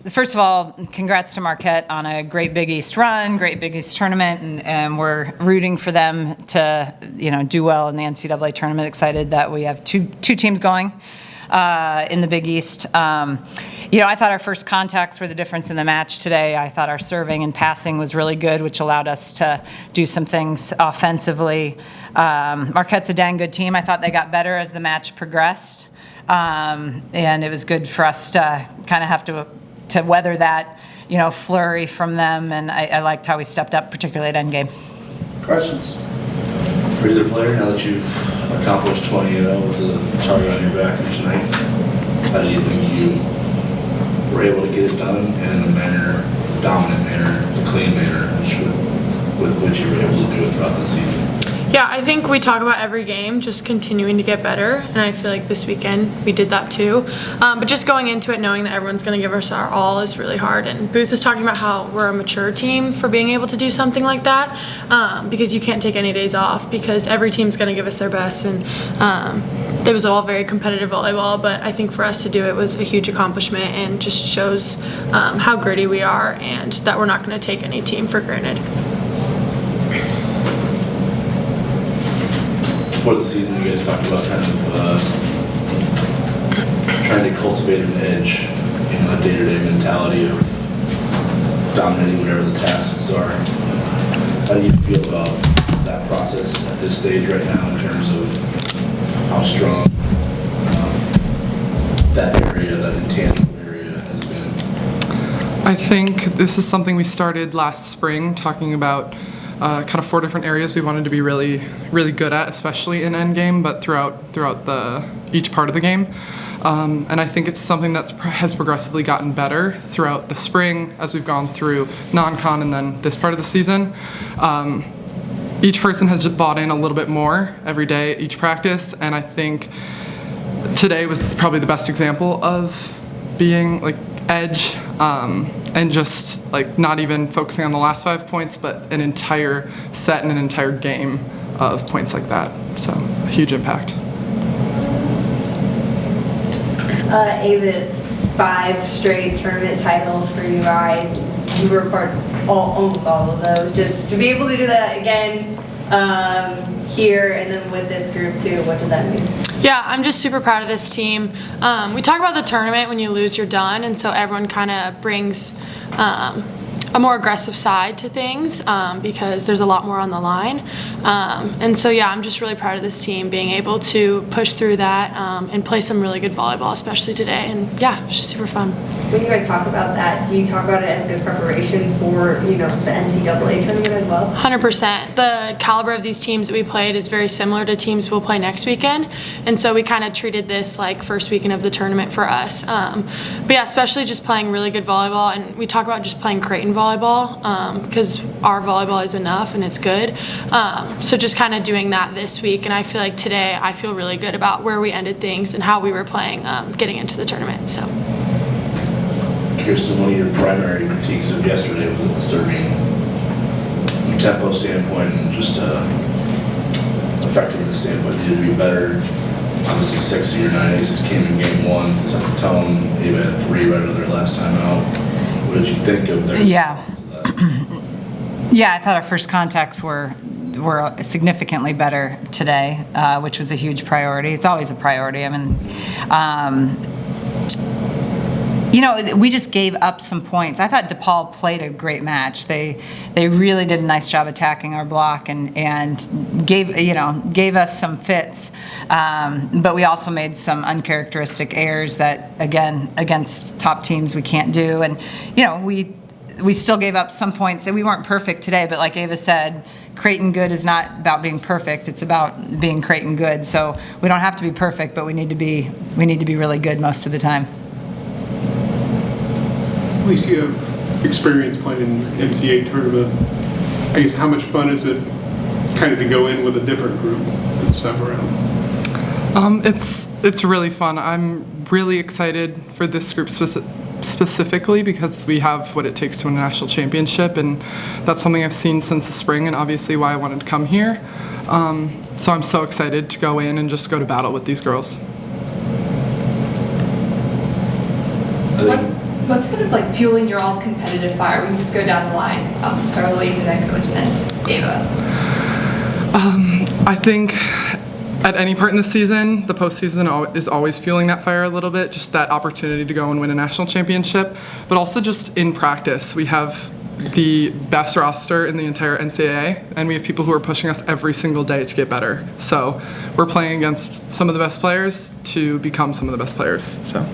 first of all, congrats to Marquette on a great Big East run, great Big East tournament, and we're rooting for them to, do well in the NCAA tournament. Excited that we have two teams going in the Big East. I thought our first contacts were the difference in the match today. I thought our serving and passing was really good, which allowed us to do some things offensively. Marquette's a dang good team. I thought they got better as the match progressed. And it was good for us to kind of have to weather that, flurry from them. And I liked how we stepped up, particularly at endgame. Questions? For either player, now that you've accomplished 20-0 with the target on your back tonight, how do you think you were able to get it done in a dominant manner, a clean manner, with which you were able to do it throughout the season? Yeah, I think we talk about every game just continuing to get better, and I feel like this weekend we did that too. But just going into it knowing that everyone's going to give us our all is really hard. And Booth was talking about how we're a mature team for being able to do something like that, because you can't take any days off because every team's going to give us their best. And it was all very competitive volleyball, but I think for us to do it was a huge accomplishment and just shows how gritty we are and that we're not going to take any team for granted. Before the season, you guys talked about kind of trying to cultivate an edge, a day-to-day mentality of dominating whatever the tasks are. How do you feel about that process at this stage right now in terms of how strong that area, that intangible area has been? I think this is something we started last spring, talking about kind of 4 different areas we wanted to be really, really good at, especially in endgame, but throughout each part of the game. And I think it's something that has progressively gotten better throughout the spring as we've gone through non-con and then this part of the season. Each person has just bought in a little bit more every day, each practice, and I think today was probably the best example of being like edge, and just like not even focusing on the last 5 points, but an entire set and an entire game of points like that. So a huge impact. Ava, 5 straight tournament titles for you guys. You were part of almost all of those. Just to be able to do that again here and then with this group too, what did that mean? Yeah, I'm just super proud of this team. We talk about the tournament, when you lose, you're done, and so everyone kind of brings a more aggressive side to things because there's a lot more on the line. And so, yeah, I'm just really proud of this team being able to push through that and play some really good volleyball, especially today. And, yeah, it's just super fun. When you guys talk about that, do you talk about it as good preparation for, the NCAA tournament as well? 100%. The caliber of these teams that we played is very similar to teams we'll play next weekend. And so we kind of treated this like first weekend of the tournament for us. But yeah, especially just playing really good volleyball. And we talk about just playing Creighton volleyball because our volleyball is enough and it's good. So just kind of doing that this week. And I feel like today I feel really good about where we ended things and how we were playing getting into the tournament. So. Kirsten, one of your primary critiques of yesterday was at the serving tempo standpoint and just effectiveness standpoint. Needed to be better. Obviously, 6 of your 9 aces came in game 1 to set the tone. Ava had 3 right of their last time out. What did you think of their response to that? Yeah, I thought our first contacts were significantly better today, which was a huge priority. It's always a priority. I mean, we just gave up some points. I thought DePaul played a great match. They really did a nice job attacking our block and gave us some fits. But we also made some uncharacteristic errors that, again, against top teams we can't do. And we still gave up some points. And we weren't perfect today, but like Ava said, Creighton good is not about being perfect. It's about being Creighton good. So we don't have to be perfect, but we need to be really good most of the time. At least you have experience playing in NCAA tournament. I guess how much fun is it kind of to go in with a different group this time around? It's really fun. I'm really excited for this group specifically because we have what it takes to win a national championship, and that's something I've seen since the spring and obviously why I wanted to come here. So I'm so excited to go in and just go to battle with these girls. I think What's kind of like fueling your all's competitive fire? We can just go down the line. Start with Elise and then Coach and then Ava. I think at any part in the season, the postseason is always fueling that fire a little bit, just that opportunity to go and win a national championship, but also just in practice. We have the best roster in the entire NCAA, and we have people who are pushing us every single day to get better. So we're playing against some of the best players to become some of the best players. So.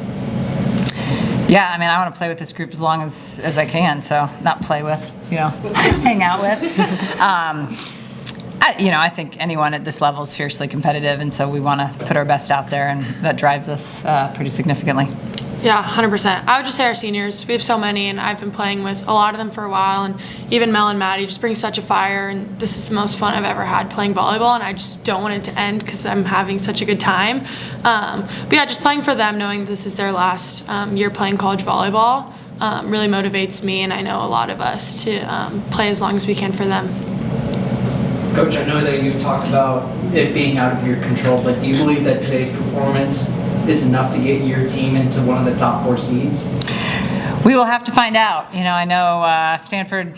Yeah, I mean, I want to play with this group as long as I can, so not play with, hang out with. I think anyone at this level is fiercely competitive, and so we want to put our best out there, and that drives us pretty significantly. Yeah, 100%. I would just say our seniors. We have so many, and I've been playing with a lot of them for a while, and even Mel and Maddie just bring such a fire, and this is the most fun I've ever had playing volleyball, and I just don't want it to end because I'm having such a good time. But yeah, just playing for them, knowing this is their last year playing college volleyball, really motivates me, and I know a lot of us to play as long as we can for them. Coach, I know that you've talked about it being out of your control, but do you believe that today's performance is enough to get your team into one of the top 4 seeds? We will have to find out. I know Stanford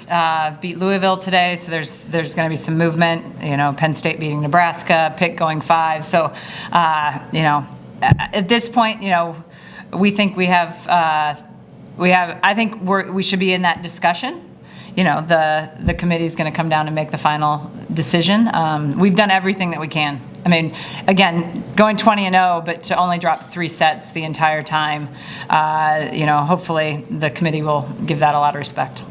beat Louisville today, so there's going to be some movement. Penn State beating Nebraska, Pitt going 5. So, at this point, we think we have. I think we should be in that discussion. The committee is going to come down and make the final decision. We've done everything that we can. I mean, again, going 20-0, but to only drop 3 sets the entire time, hopefully the committee will give that a lot of respect.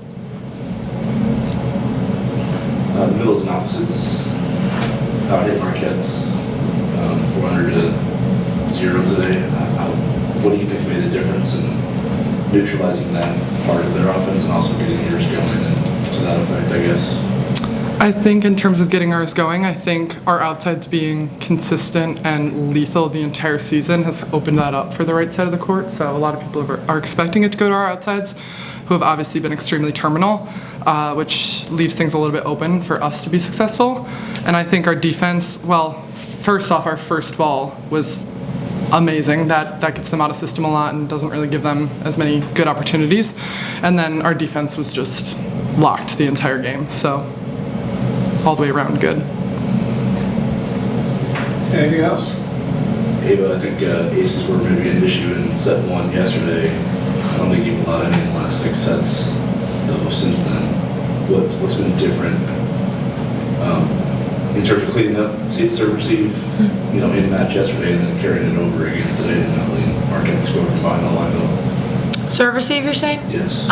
The middles and opposites out hit Marquette's 400 to 0 today. What do you think made the difference in neutralizing that part of their offense and also getting yours going, and to that effect, I guess? I think in terms of getting ours going, I think our outsides being consistent and lethal the entire season has opened that up for the right side of the court. So a lot of people are expecting it to go to our outsides, who have obviously been extremely terminal, which leaves things a little bit open for us to be successful. And I think our defense, well, first off, our first ball was amazing. That gets them out of system a lot and doesn't really give them as many good opportunities. And then our defense was just locked the entire game. So all the way around good. Anything else? Ava, I think aces were maybe an issue in set 1 yesterday. I don't think you've allowed any in the last 6 sets though since then. What's been different in terms of cleaning up serve receive, in match yesterday and then carrying it over again today, and not letting Marquette score from behind the line though? Serve receive, you're saying? Yes.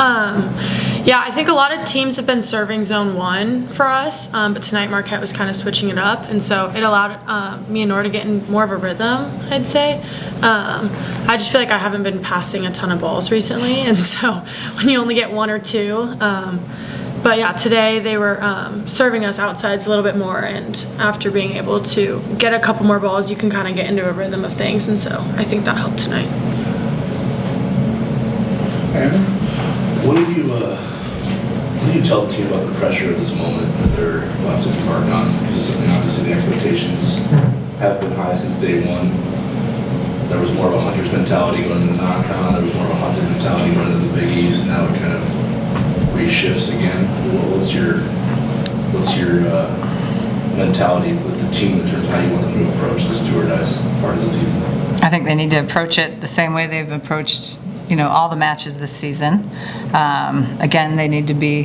Yeah, I think a lot of teams have been serving zone 1 for us, but tonight Marquette was kind of switching it up, and so it allowed me and Nora to get in more of a rhythm, I'd say. I just feel like I haven't been passing a ton of balls recently, and so when you only get 1 or 2, but yeah, today they were serving us outsides a little bit more, and after being able to get a couple more balls, you can kind of get into a rhythm of things, and so I think that helped tonight. What do you tell the team about the pressure of this moment that they're about to embark on? Because obviously the expectations have been high since day 1. There was more of a hunter's mentality going into the knock-on. There was more of a hunter's mentality going into the Big East. Now it kind of reshifts again. What's your mentality with the team in terms of how you want them to approach this do-or-die part of the season? I think they need to approach it the same way they've approached all the matches this season. Again, they need to be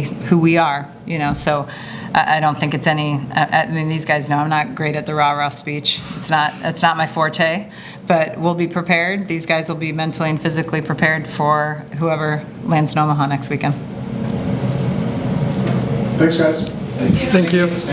who we are, so I don't think it's any, I mean, these guys know I'm not great at the rah-rah speech. It's not my forte, but we'll be prepared. These guys will be mentally and physically prepared for whoever lands in Omaha next weekend. Thanks, guys. Thank you. Thank you.